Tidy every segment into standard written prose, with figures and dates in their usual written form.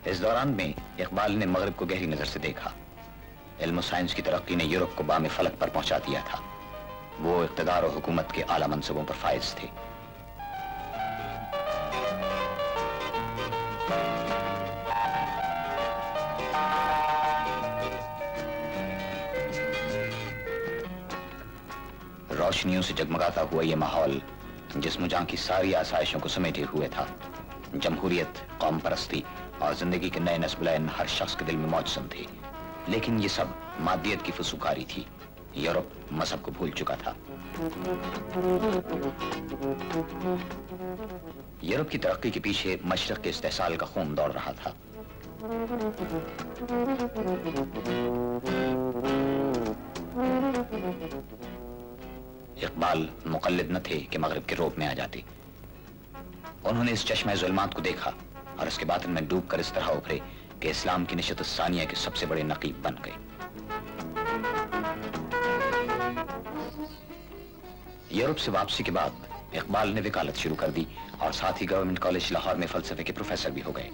اس دوران میں اقبال نے مغرب کو گہری نظر سے دیکھا. علم و سائنس کی ترقی نے یورپ کو بام فلک پر پہنچا دیا تھا. وہ اقتدار و حکومت کے اعلیٰ منصبوں پر فائز تھے. روشنیوں سے جگمگاتا ہوا یہ ماحول جسم و جان کی ساری آسائشوں کو سمیٹے ہوئے تھا. جمہوریت، قوم پرستی اور زندگی کے نئے نسب العین ہر شخص کے دل میں موجود تھے. لیکن یہ سب مادیت کی فسوکاری تھی. یورپ مذہب کو بھول چکا تھا. یورپ کی ترقی کے پیچھے مشرق کے استحصال کا خون دوڑ رہا تھا. اقبال مقلد نہ تھے کہ مغرب کے روب میں آ جاتے. انہوں نے اس چشمہ ظلمات کو دیکھا اور اس کے باطن میں ڈوب کر اس طرح ابھرے کہ اسلام کی نشت الثانیہ کے سب سے بڑے نقیب بن گئے. یورپ سے واپسی کے بعد اقبال نے وکالت شروع کر دی اور ساتھ ہی گورنمنٹ کالج لاہور میں فلسفے کے پروفیسر بھی ہو گئے.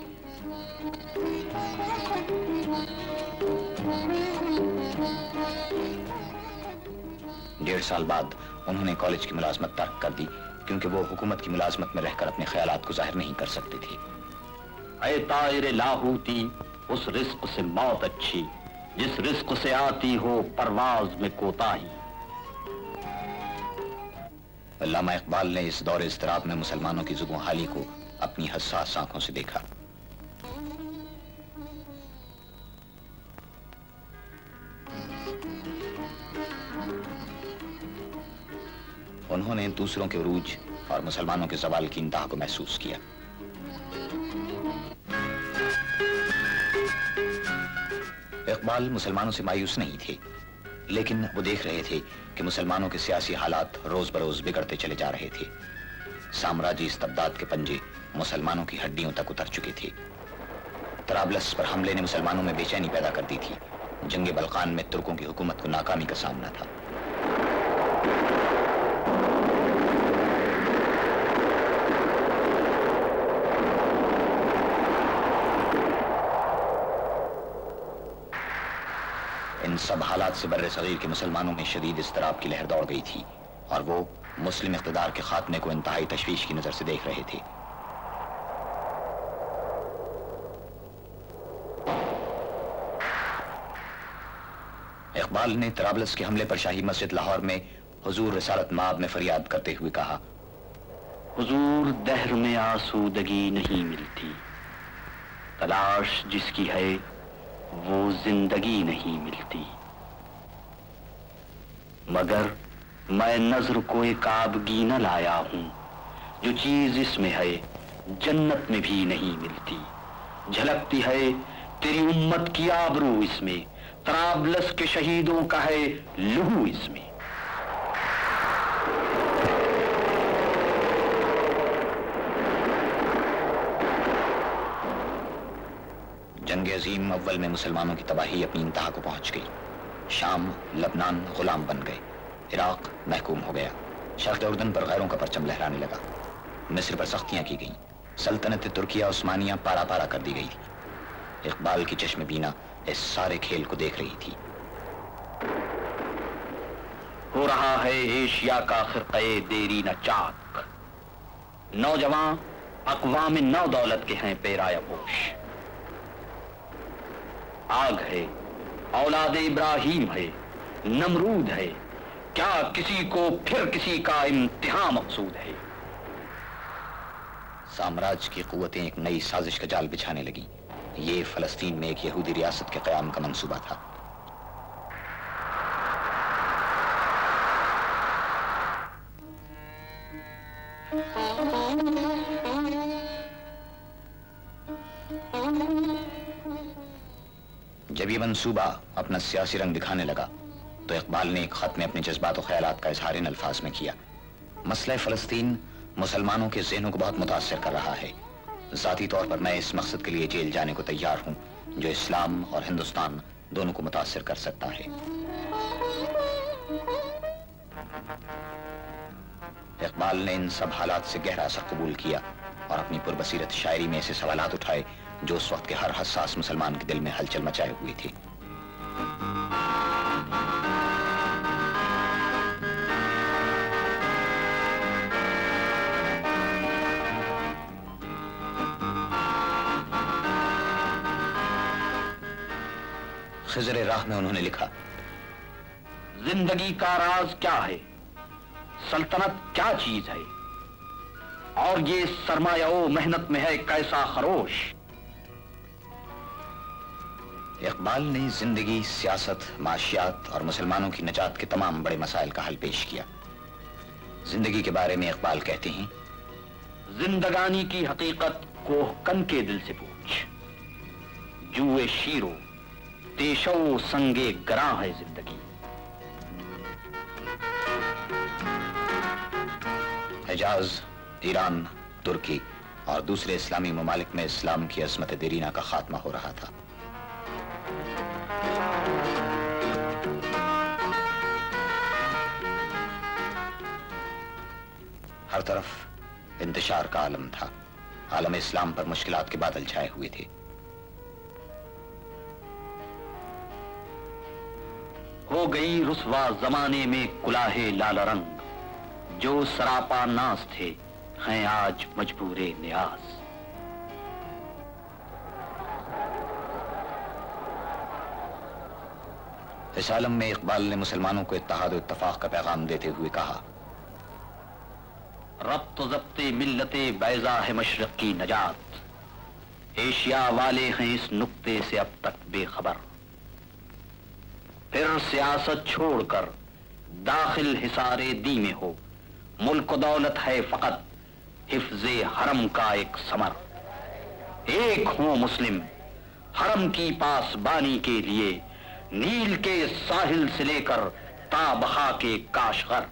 ڈیڑھ سال بعد انہوں نے کالج کی ملازمت ترک کر دی کیونکہ وہ حکومت کی ملازمت میں رہ کر اپنے خیالات کو ظاہر نہیں کر سکتے تھے. اے طائر لاہوتی، اس رزق سے موت اچھی جس رزق سے آتی ہو پرواز میں کوتاہی. علامہ اقبال نے اس دور اضطراب میں مسلمانوں کی زبوں حالی کو اپنی حساس آنکھوں سے دیکھا. انہوں نے دوسروں کے عروج اور مسلمانوں کے زوال کی انتہا کو محسوس کیا. اقبال مسلمانوں سے مایوس نہیں تھے، لیکن وہ دیکھ رہے تھے کہ مسلمانوں کے سیاسی حالات روز بروز بگڑتے چلے جا رہے تھے. سامراجی استبداد کے پنجے مسلمانوں کی ہڈیوں تک اتر چکے تھے. طرابلس پر حملے نے مسلمانوں میں بے چینی پیدا کر دی تھی. جنگ بلقان میں ترکوں کی حکومت کو ناکامی کا سامنا تھا. ان سب حالات سے بر صغیر کے مسلمانوں میں شدید اضطراب کی لہر دوڑ گئی تھی اور وہ مسلم اقتدار کے خاتمے کو انتہائی تشویش کی نظر سے دیکھ رہے تھے. اقبال نے طرابلس کے حملے پر شاہی مسجد لاہور میں حضور رسالت مآب میں فریاد کرتے ہوئے کہا، حضور دہر میں آسودگی نہیں ملتی، تلاش جس کی ہے وہ زندگی نہیں ملتی. مگر میں نظر کو ایک آبگی نہ لایا ہوں، جو چیز اس میں ہے جنت میں بھی نہیں ملتی. جھلکتی ہے تیری امت کی آبرو اس میں، طرابلس کے شہیدوں کا ہے لہو اس میں. جنگ عظیم اول میں مسلمانوں کی تباہی اپنی انتہا کو پہنچ گئی. شام، لبنان غلام بن گئے. عراق محکوم ہو گیا. شرق اردن پر غیروں کا پرچم لہرانے لگا. مصر پر سختیاں کی گئیں. سلطنت ترکیہ عثمانیہ پارا پارا کر دی گئی. اقبال کی چشم بینا اس سارے کھیل کو دیکھ رہی تھی. ہو رہا ہے ایشیا کا خرقے دیری نہ چاک، نوجوان اقوام نو دولت کے ہیں پیرایا پوش. آگ ہے، اولاد ابراہیم ہے، نمرود ہے، کیا کسی کو پھر کسی کا امتحان مقصود ہے. سامراج کی قوتیں ایک نئی سازش کا جال بچھانے لگیں. یہ فلسطین میں ایک یہودی ریاست کے قیام کا منصوبہ تھا. جب یہ منصوبہ اپنا سیاسی رنگ دکھانے لگا تو اقبال نے ایک خط میں اپنے جذبات و خیالات کا اظہار ان الفاظ میں کیا. مسئلہ فلسطین مسلمانوں کے ذہنوں کو بہت متاثر کر رہا ہے. ذاتی طور پر میں اس مقصد کے لیے جیل جانے کو تیار ہوں جو اسلام اور ہندوستان دونوں کو متاثر کر سکتا ہے. اقبال نے ان سب حالات سے گہرا اثر قبول کیا اور اپنی پربصیرت شاعری میں ایسے سوالات اٹھائے جو اس وقت کے ہر حساس مسلمان کے دل میں ہلچل مچائے ہوئی تھی. خضر راہ میں انہوں نے لکھا: زندگی کا راز کیا ہے، سلطنت کیا چیز ہے، اور یہ سرمایہ و محنت میں ہے کیسا خروش. اقبال نے زندگی، سیاست، معاشیات اور مسلمانوں کی نجات کے تمام بڑے مسائل کا حل پیش کیا. زندگی کے بارے میں اقبال کہتے ہیں: زندگانی کی حقیقت کوہ کن کے دل سے پوچھ، جوئے شیرو تیشو سنگے گراں ہے زندگی. حجاز، ایران، ترکی اور دوسرے اسلامی ممالک میں اسلام کی عظمت دیرینہ کا خاتمہ ہو رہا تھا. ہر طرف انتشار کا عالم تھا. عالم اسلام پر مشکلات کے بادل چھائے ہوئے تھے. ہو گئی رسوا زمانے میں کلاہے لال رنگ، جو سراپا ناز تھے ہیں آج مجبور نیاز. اس عالم میں اقبال نے مسلمانوں کو اتحاد و اتفاق کا پیغام دیتے ہوئے کہا: ربط و ضبط ملت بیضا ہے مشرق کی نجات، ایشیا والے ہیں اس نقطے سے اب تک بے خبر. پھر سیاست چھوڑ کر داخل حصار دی میں ہو، ملک و دولت ہے فقط حفظ حرم کا ایک ثمر. ایک ہوں مسلم حرم کی پاسبانی کے لیے، نیل کے ساحل سے لے کر تا بخا کے کاشغر.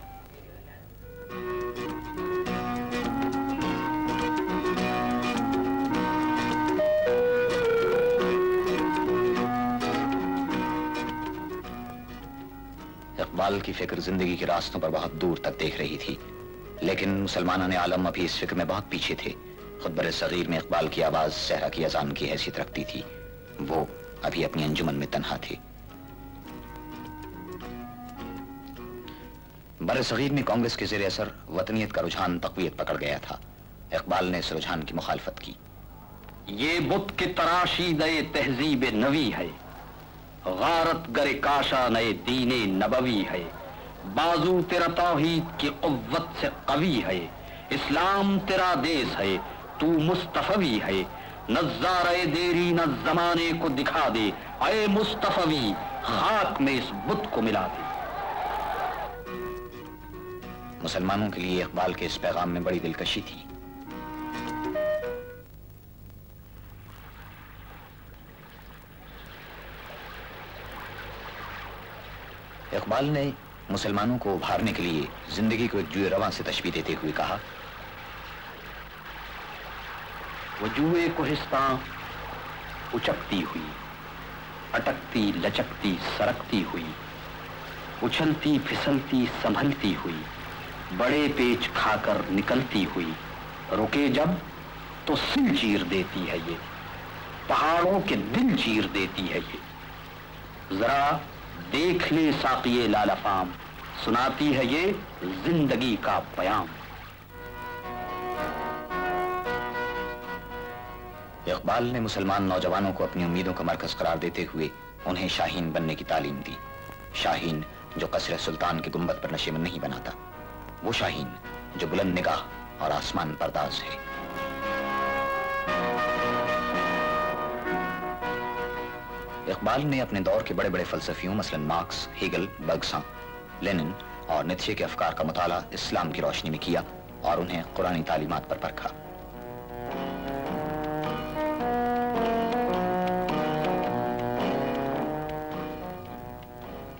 اقبال کی فکر زندگی کے راستوں پر بہت دور تک دیکھ رہی تھی، لیکن مسلمانان عالم ابھی اس فکر میں بہت پیچھے تھے. خود بر صغیر میں اقبال کی آواز صحرا کی اذان کی حیثیت رکھتی تھی. وہ ابھی اپنی انجمن میں تنہا تھے. بر صغیر میں کانگریس کے زیر اثر وطنیت کا رجحان تقویت پکڑ گیا تھا. اقبال نے اس رجحان کی مخالفت کی. یہ بت کے تراشی دے تہذیب نوی ہے، غارت گر کاشا نئے دین نبوی ہے. بازو تیرا توحید کی قوت سے قوی ہے، اسلام تیرا دیس ہے تو مصطفی ہے. نظارے دیری نہ زمانے کو دکھا دے، اے مصطفی خاک میں اس بت کو ملا دے. مسلمانوں کے لیے اقبال کے اس پیغام میں بڑی دلکشی تھی. اقبال نے مسلمانوں کو ابھارنے کے لیے زندگی کو ایک جوئے رواں سے تشبیہ دیتے ہوئے کہا: وہ جوئے کوہستاں اچکتی ہوئی، اٹکتی لچکتی سرکتی ہوئی، اچھلتی پھسلتی سنبھلتی ہوئی، بڑے پیچ کھا کر نکلتی ہوئی. رکے جب تو سل چیر دیتی ہے یہ، پہاڑوں کے دل چیر دیتی ہے یہ. ذرا دیکھ لے ساقیے لال افام، سناتی ہے یہ زندگی کا پیام. اقبال نے مسلمان نوجوانوں کو اپنی امیدوں کا مرکز قرار دیتے ہوئے انہیں شاہین بننے کی تعلیم دی. شاہین جو قصر سلطان کے گنبد پر نشیمن نہیں بناتا، وہ شاہین جو بلند نگاہ اور آسمان پرداز ہے. اقبال نے اپنے دور کے بڑے بڑے فلسفیوں مثلا مارکس، ہیگل، برگساں، لینن اور نیتشے کے افکار کا مطالعہ اسلام کی روشنی میں کیا اور انہیں قرآنی تعلیمات پر پرکھا.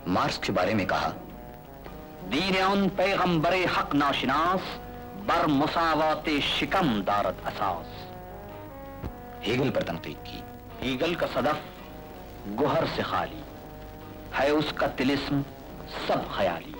مارکس کے بارے میں کہا: دین ان پیغمبر حق ناشناس، بر مساوات شکم دارد اساس. ہیگل پر تنقید کی. ہیگل کا صدف گوہر سے خالی ہے، اس کا طلسم سب خیالی.